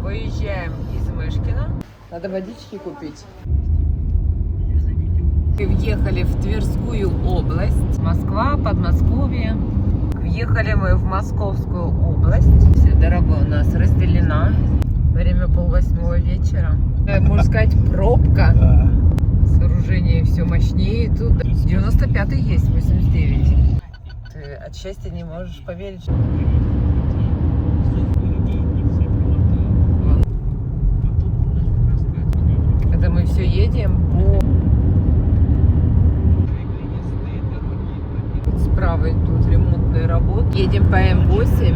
Выезжаем из Мышкина. Надо водички купить. И въехали в Тверскую область. Москва, Подмосковье. Въехали мы в Московскую область. Вся дорога у нас разделена. Время 7:30 вечера. Можно сказать, пробка. Сооружение все мощнее. Тут 95-й есть, 89. Ты от счастья не можешь поверить. Это мы все едем по... Справа идут ремонтные работы. Едем по М8.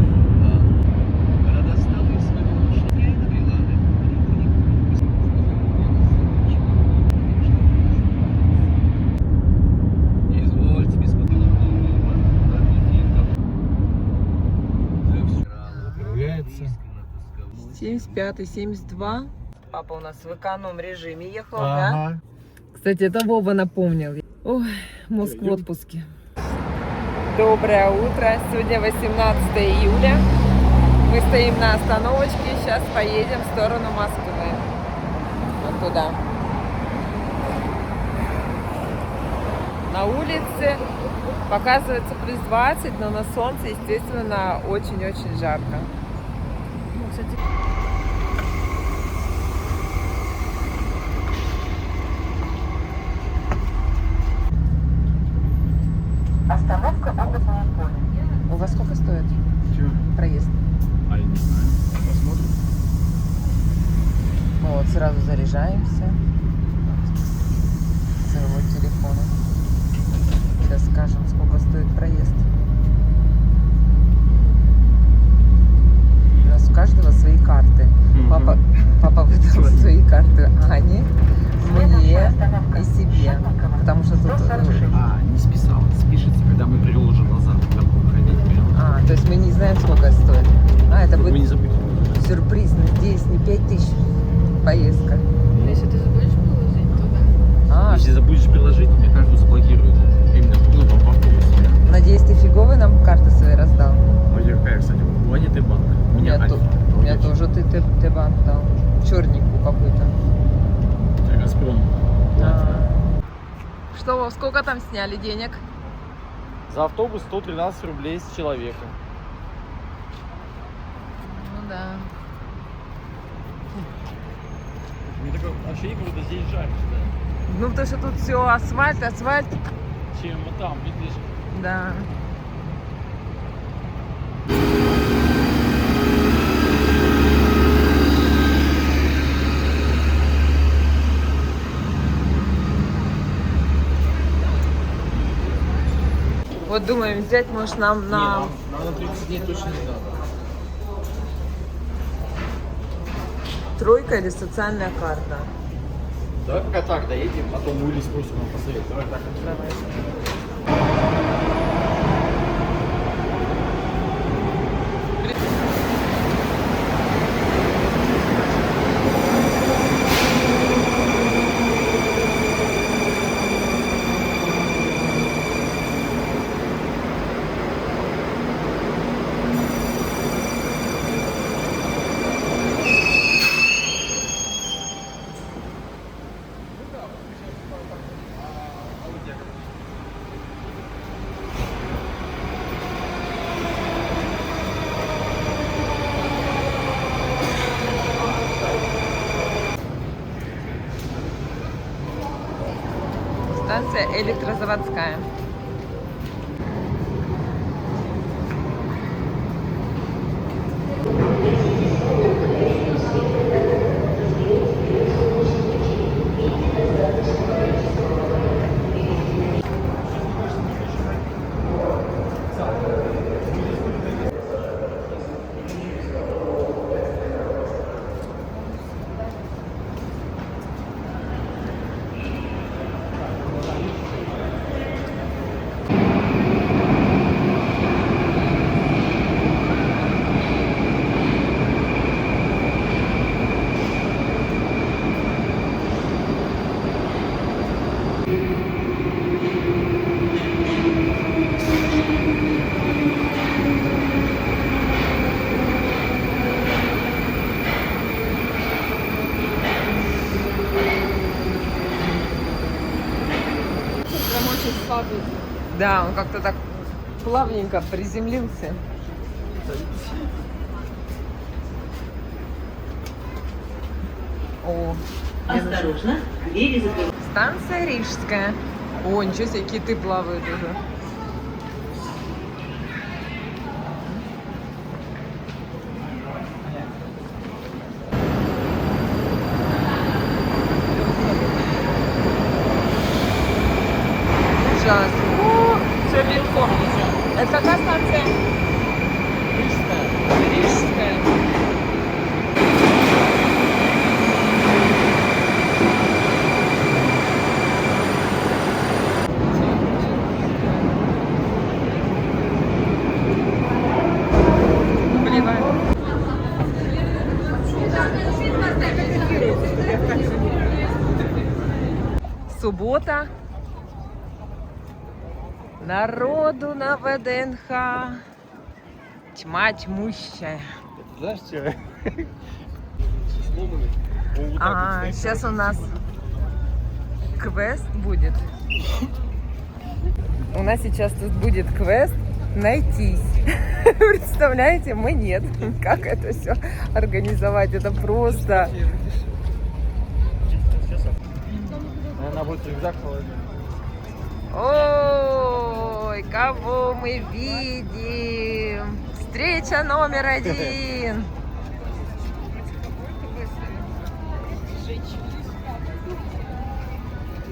Появляется 75-й, 72. Папа у нас в эконом режиме ехал, да? Кстати, это Вова напомнил. Ой, мозг в отпуске. Доброе утро. Сегодня 18 июля. Мы стоим на остановочке. Сейчас поедем в сторону Москвы. Вот туда. На улице показывается плюс 20, но на солнце, естественно, очень-очень жарко. Ну, кстати... Остановка Опытное поле. У вас сколько стоит? Чего? Проезд? А я не знаю. Посмотрим. Вот, сразу заряжаемся. С своего телефона. Сейчас скажем, сколько стоит проезд. У нас у каждого свои карты. Папа выдал свои карты Ане, мне и себе. Потому что тут... Не списал. Спишется, когда мы приложим назад. То есть мы не знаем, сколько стоит. Это Вы не будет забудьте. сюрприз. Надеюсь, не 5000 поездка. Если ты забудешь положить, то да. Если забудешь приложить, мне кажется, заблокируют. Именно, в автобусе. Надеюсь, ты фиговый нам карты свои раздал. А я какая, кстати? Владимир Т-банк. У меня тоже ты банк дал. Черненькую какую-то. Газпром. Что, Вов, сколько там сняли денег? За автобус 113 рублей с человека. Ну да. Мне такое ощущение, как будто здесь жарче, да? Ну, потому что тут все асфальт. Чем вот там, видишь? Да. Вот думаем, взять, может, нам на... Нам на 30 дней точно не надо. Тройка или социальная карта? Давай пока так доедем, а то мы Ули спросим, он посоветует. Давай так. Давай. Станция Электрозаводская. Да, он как-то так плавненько приземлился. О, Осторожно, двери закрываются. станция Рижская. О, ничего себе, киты плавают уже. Ужас. О, все легко. Это какая станция? Рижская. Суббота. Народу на ВДНХ. Тьма тьмущая. Знаешь, что? А, сейчас у нас квест будет. У нас сейчас тут будет квест «Найтись». Представляете, мы нет. Как это все организовать? Это просто... Она будет рюкзак положить. Ой, кого мы видим? Встреча номер 1.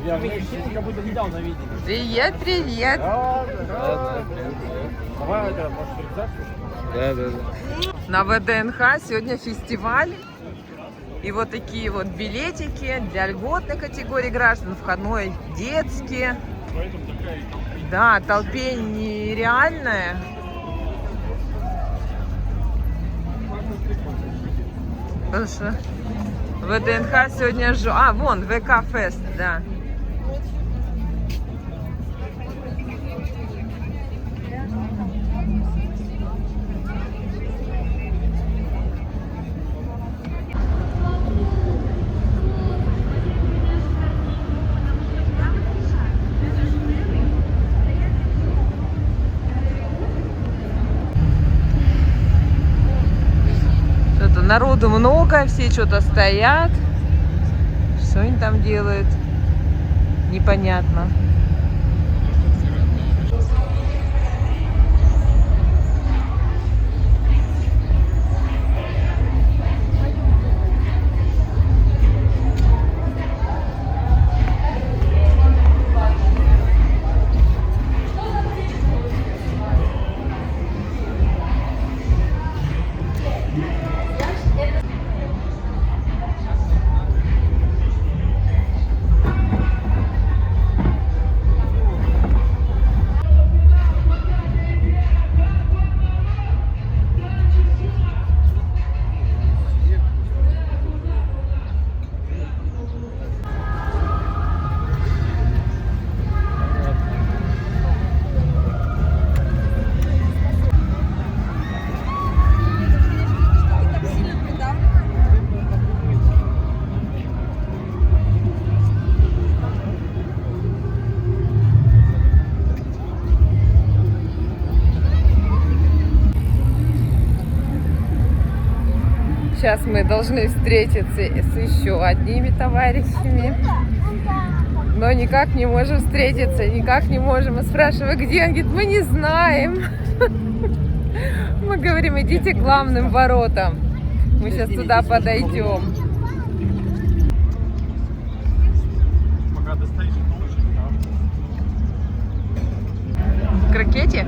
Я как будто недавно видел. Привет, привет. Давай, это, может, рюкзак? Да. На ВДНХ сегодня фестиваль. И вот такие вот билетики для льготной категории граждан, входной детский. Да, толпе нереальная. Потому что ВДНХ сегодня... А, вон, ВК-фест, да. Народу много, все что-то стоят. Что они там делают? Непонятно. Сейчас мы должны встретиться с еще одними товарищами. Но никак не можем встретиться, никак не можем. Мы спрашиваем, где? Он говорит, мы не знаем. Мы говорим, идите к главным воротам. Мы сейчас туда подойдем. Пока достоишь, К ракете?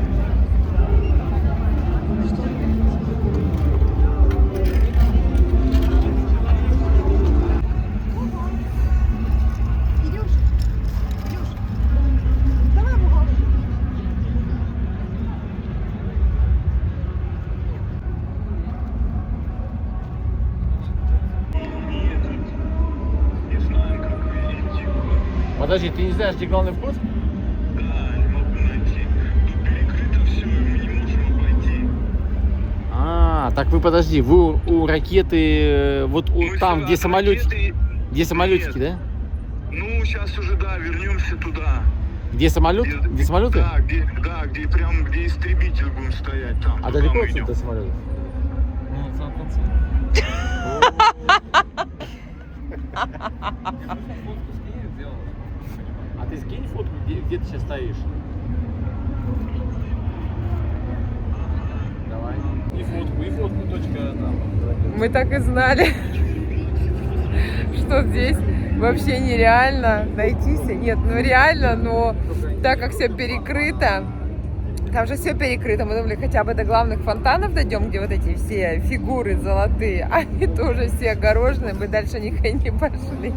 Подожди, ты не знаешь, где главный вход? Да, не могу найти. Тут перекрыто все, мы не можем обойти. А, так вы подожди, вы у ракеты, вот Мы там, сюда где от самолетики, ракеты- где самолетики, Нет. да? Ну, сейчас уже, да, вернемся туда. Где самолет? Где самолеты? Да, где прям, где истребитель будем стоять там. А Вот далеко там отсюда идем. до самолета? Ну, в самом конце. Фотку скинь, сделал. А ты скинь фотку, где ты сейчас стоишь? Давай. И фотку, точка там. Мы так и знали, что здесь вообще нереально найти. Нет, ну реально, но так как все перекрыто, там же все перекрыто, мы думали, хотя бы до главных фонтанов дойдем, где вот эти все фигуры золотые, а они тоже все огорожены, мы дальше никуда не пошли.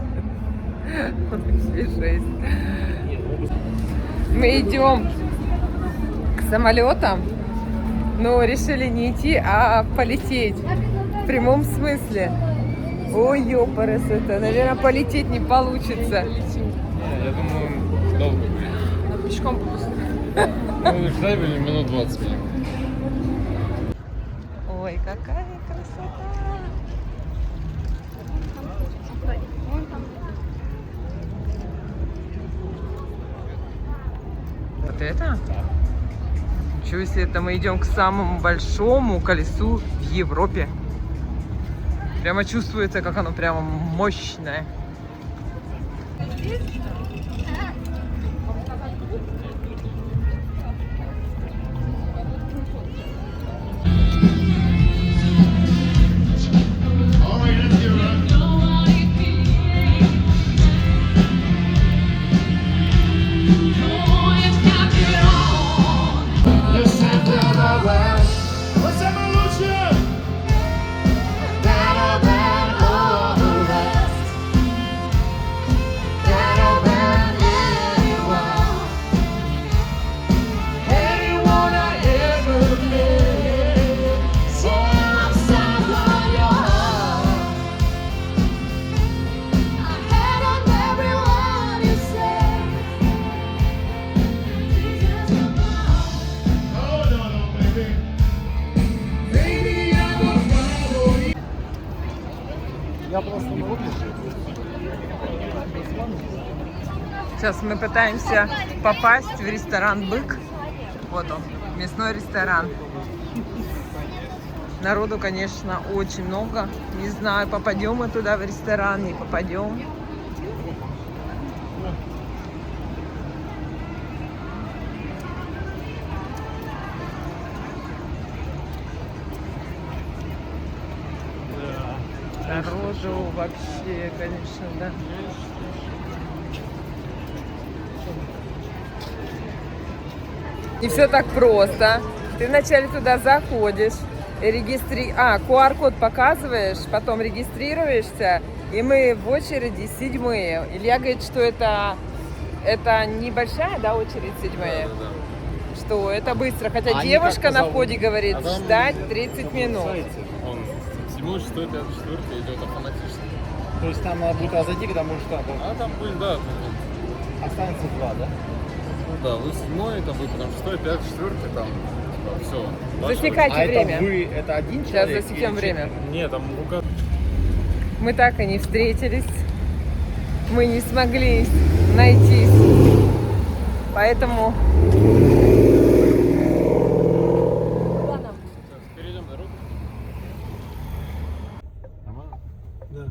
Вообще жесть. Мы идем к самолетам, но решили не идти, а полететь. В прямом смысле. Ой, ёпарас, это, наверное, полететь не получится. Не, я думаю, долго будет. Пешком просто. Ну, ждать будем минут 20 минут. Ой, какая красота! Вот это? Ничего себе, это мы идем к самому большому колесу в Европе. Прямо чувствуется, как оно прямо мощное. Я просто не выпишу. Сейчас мы пытаемся попасть в ресторан «Бык». Вот он, мясной ресторан. Народу, конечно, очень много. Не знаю, попадем мы туда в ресторан, не попадем. Народу вообще, конечно, да. Не все так просто. Ты вначале туда заходишь, QR-код показываешь, потом регистрируешься, и мы в очереди 7-е. Илья говорит, что это небольшая, да, очередь 7-я? Что это быстро. Хотя А девушка они на как входе говорит, А там ждать 30 минут. Он 7, 6, 5, 4 идет автоматически. То есть там надо будет зайти, потому что А там будет, да. останется 2, да? Да, вы 7, там будет потом 6, 5, 4, там все. Засекайте время. Это вы, это один Сейчас человек? засекем или время. Нет, там рука. Мы так и не встретились. Мы не смогли найтись. Поэтому Перейдем дорогу. Нормально? Да.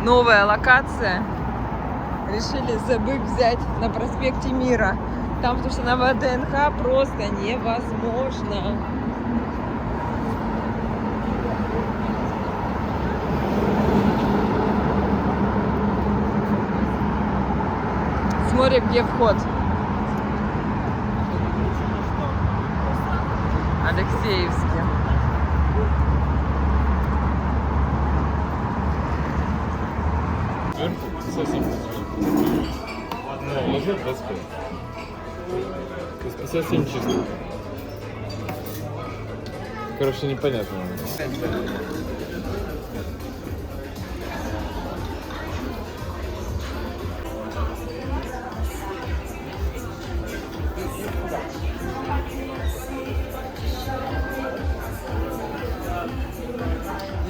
новая локация. Решили The Бык взять на проспекте Мира. Там, потому что на ВДНХ просто невозможно. Смотри, где вход. Алексеевске. Совсем ложит 25. То есть 57 чисто. Короче, непонятно.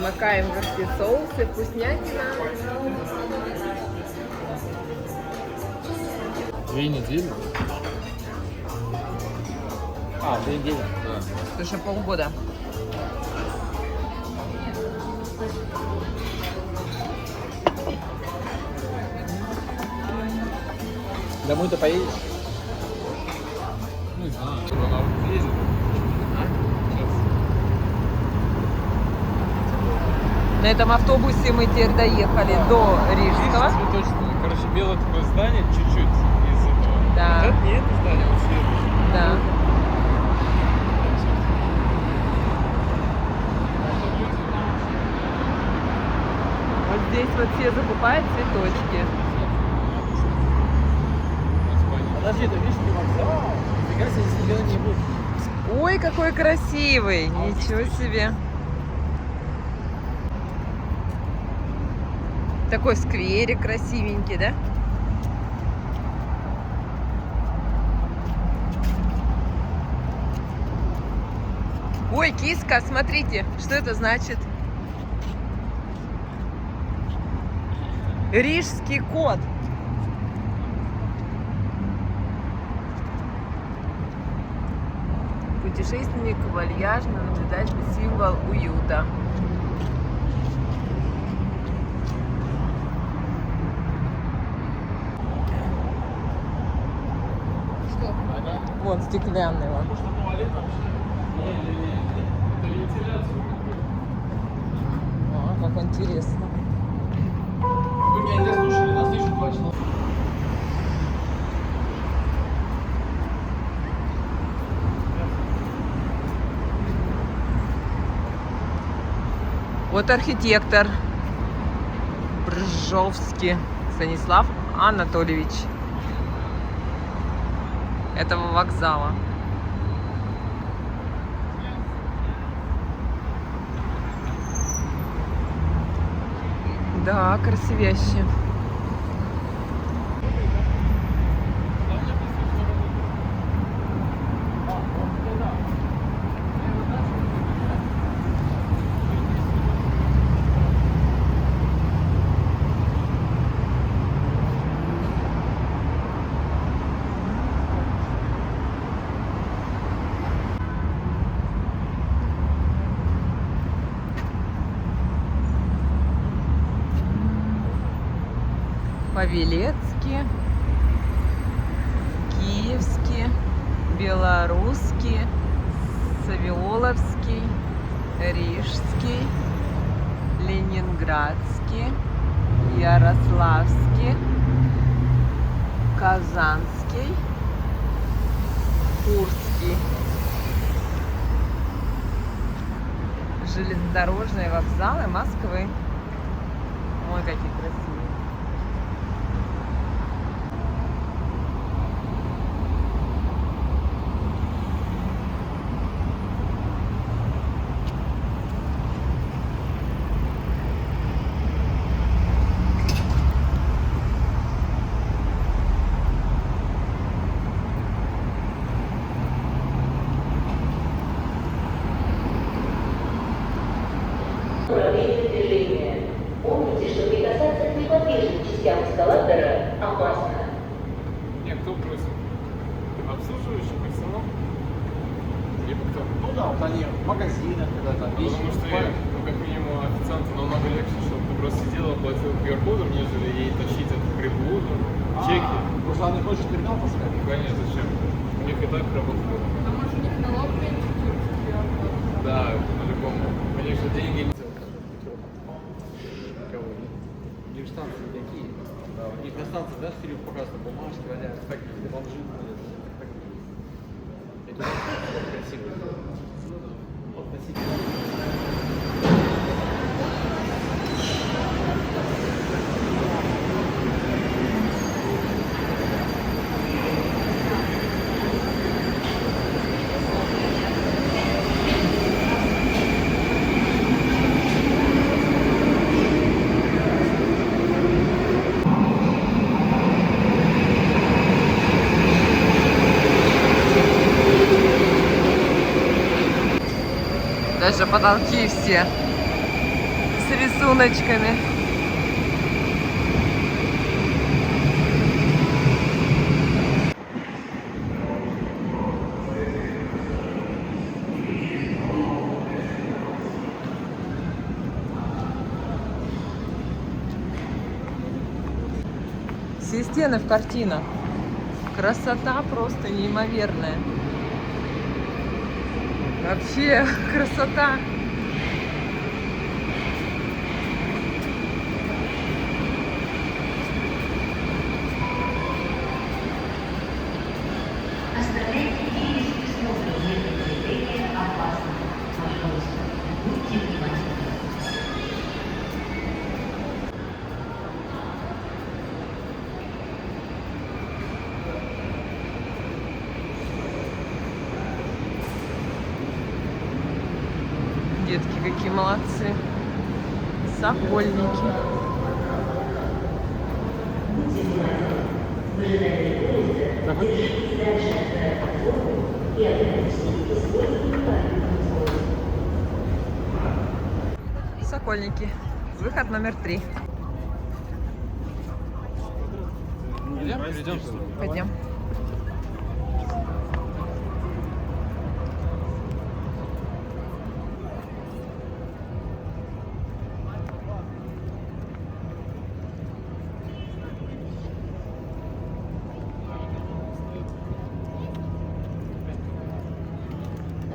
Макаем во все соусы, вкуснятина. 2 недели? А, 2 недели. Да. Слушай, полгода. Домой-то поедешь? Не знаю. Она вот ездит. На этом автобусе мы теперь доехали до Рижского. Цветочное. Короче, белое такое здание чуть-чуть из этого. Да. Вот это не это здание, вот следующее. Да. Вот здесь вот все закупают цветочки. Подожди, это Рижский вокзал? Фига себе, здесь никогда не был. Ой, какой красивый! Ничего себе! Такой скверик красивенький, да? Ой, киска, смотрите, что это значит? Рижский кот. Путешественник вальяжно, наблюдательный символ уюта. Вон стеклянный вон. О, как интересно. Вы меня не слушали, нас еще 2 часа. Вот архитектор Бржовский Станислав Анатольевич этого вокзала. Да, красивяще. Павелецкий, Киевский, Белорусский, Савиоловский, Рижский, Ленинградский, Ярославский, Казанский, Курский. Железнодорожные вокзалы Москвы. Ой, какие красивые. Управление движения. Помните, что прикасаться к неподвижным частям эскалатора опасно. Не, кто просит? Обслуживающий персонал? Либо кто? Ну да, вот они в магазинах, когда там вещи Потому что, покупают. ну, как минимум, официанту намного легче, чтобы ты просто сидел, оплатил QR-кодом, нежели ей тащить этот приблуду, чеки. Просто она не хочет терминал поставить. Ну, конечно, зачем? У них и так работает. А может у них налог меньше, чем QR-код? Да, по-любому. У них же деньги... Кого? У них станции такие. Да, у них на станции, да, Кирилл показывает, бумажки валяют, так бомжи ходят. Так и есть. Это красиво. Даже потолки все с рисуночками. Все стены в картинах. Красота просто неимоверная. Вообще красота. Оставляйте двери с присмотром, движение опасно. Пожалуйста, будьте внимательны. Детки какие молодцы. Сокольники. Сокольники. Выход номер 3. Перейдем. Пойдем.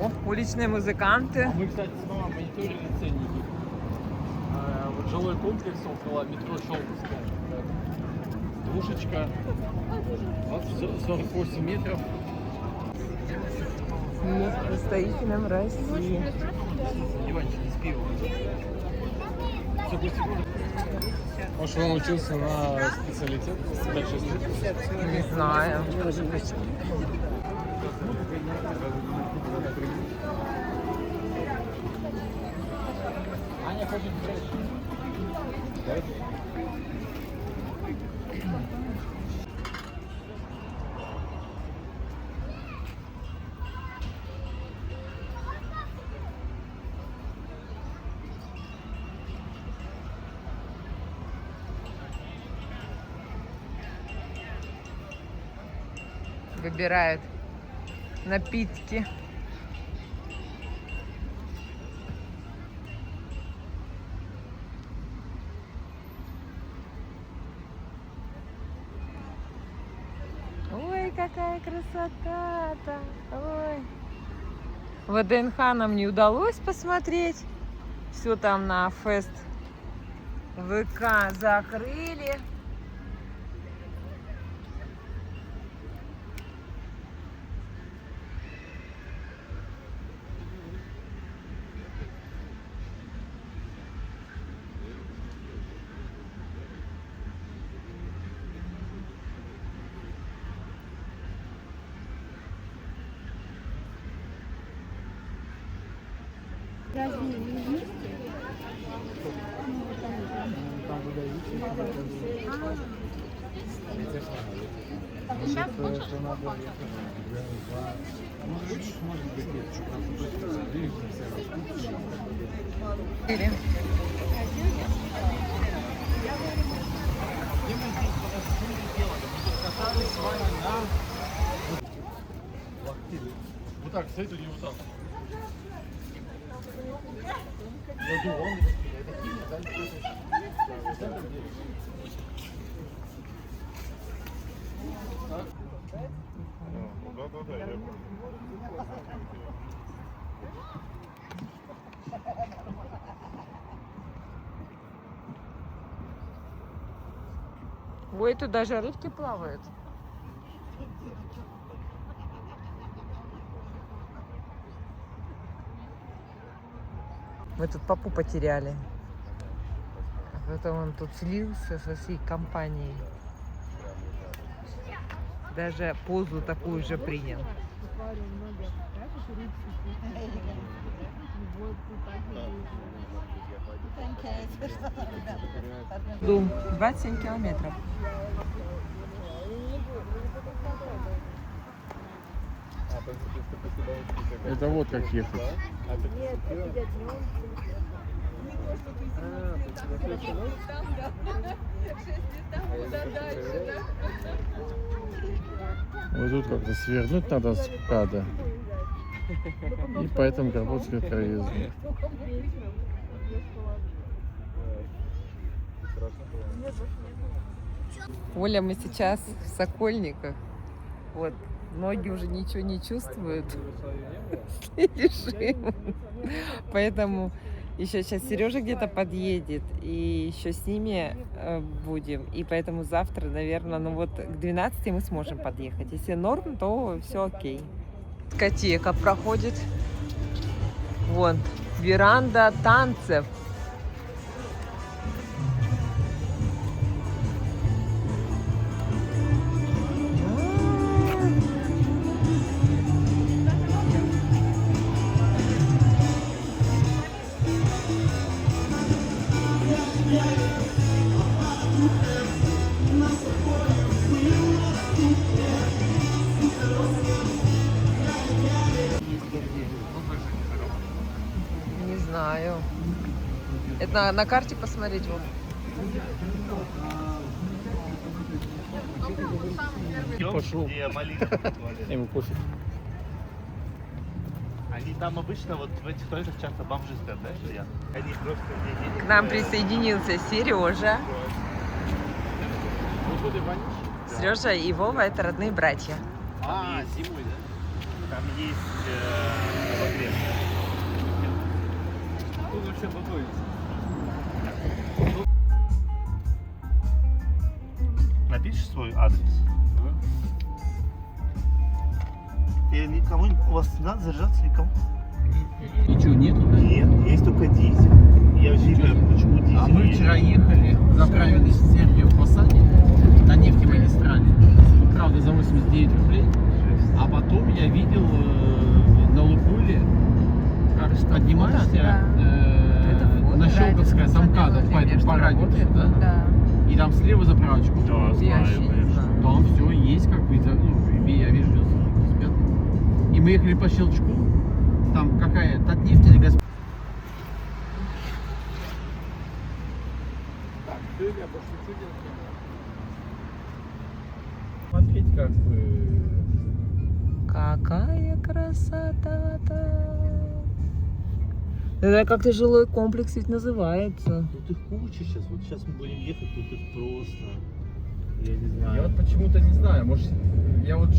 О, уличные музыканты. Мы, кстати, с мамой мониторили ценники. Вот жилой комплекс около метро Щелковская. Двушечка, 48 метров. С представителем России. Диванчики с пивом. Может, он учился на специалитет? 5-6 лет? Не знаю. Аня хочет играть. Выбирают напитки. Ой, какая красота-то! Ой. ВДНХ нам не удалось посмотреть. Все там на фест ВК закрыли. Или Вот так, стоит или вот так? Я думал, он это кинет, да? Да-да-да, я понял. ой, тут даже рыбки плавают. Мы тут папу потеряли. А потом он тут слился со всей компанией. Даже позу такую же принял. Дом 27 километров. Это вот как ехать. Вот тут как-то свернуть надо с МКАДа. И поэтому Горбовская проездная. Оля, мы сейчас в Сокольниках. Вот, ноги уже ничего не чувствуют. Лежим. Поэтому еще сейчас Сережа где-то подъедет, и еще с ними будем. И поэтому завтра, наверное, ну вот к 12 мы сможем подъехать. Если норм, то все окей. Дискотека проходит. Вон, веранда танцев. Не знаю. Это на карте посмотреть. Вот. И пошел. Ему пофиг. Они там обычно вот в этих туалетах часто бомжи спят, да, сидят? Они просто К нам присоединился Сережа. Сережа и Вова — это родные братья. А, зимой, да? Там есть обогрев. Тут вообще готовится. Напишешь свой адрес? И никому, у вас не надо заряжаться никому? Ничего нету, да? Нет, есть только дизель. Я вообще не знаю, почему дизель. А мы есть. вчера ехали, заправились в Сергию в Посаде на нефтемагистрали. Правда, за 89 рублей. А потом я видел на Лукуле, как поднимаешься на Щелковское, с МКАДа по радиусу, да? И там слева заправочку. Да, знаю, конечно. Там все есть, как бы, ну, я вижу, спят. И мы ехали по щелчку, там какая Татнефть или Газпром. Смотреть, как бы. Какая красота-то! Это как-то жилой комплекс ведь называется. Тут их куча сейчас. Вот сейчас мы будем ехать, тут их просто. Я не знаю. Я вот почему-то не знаю, может, я вот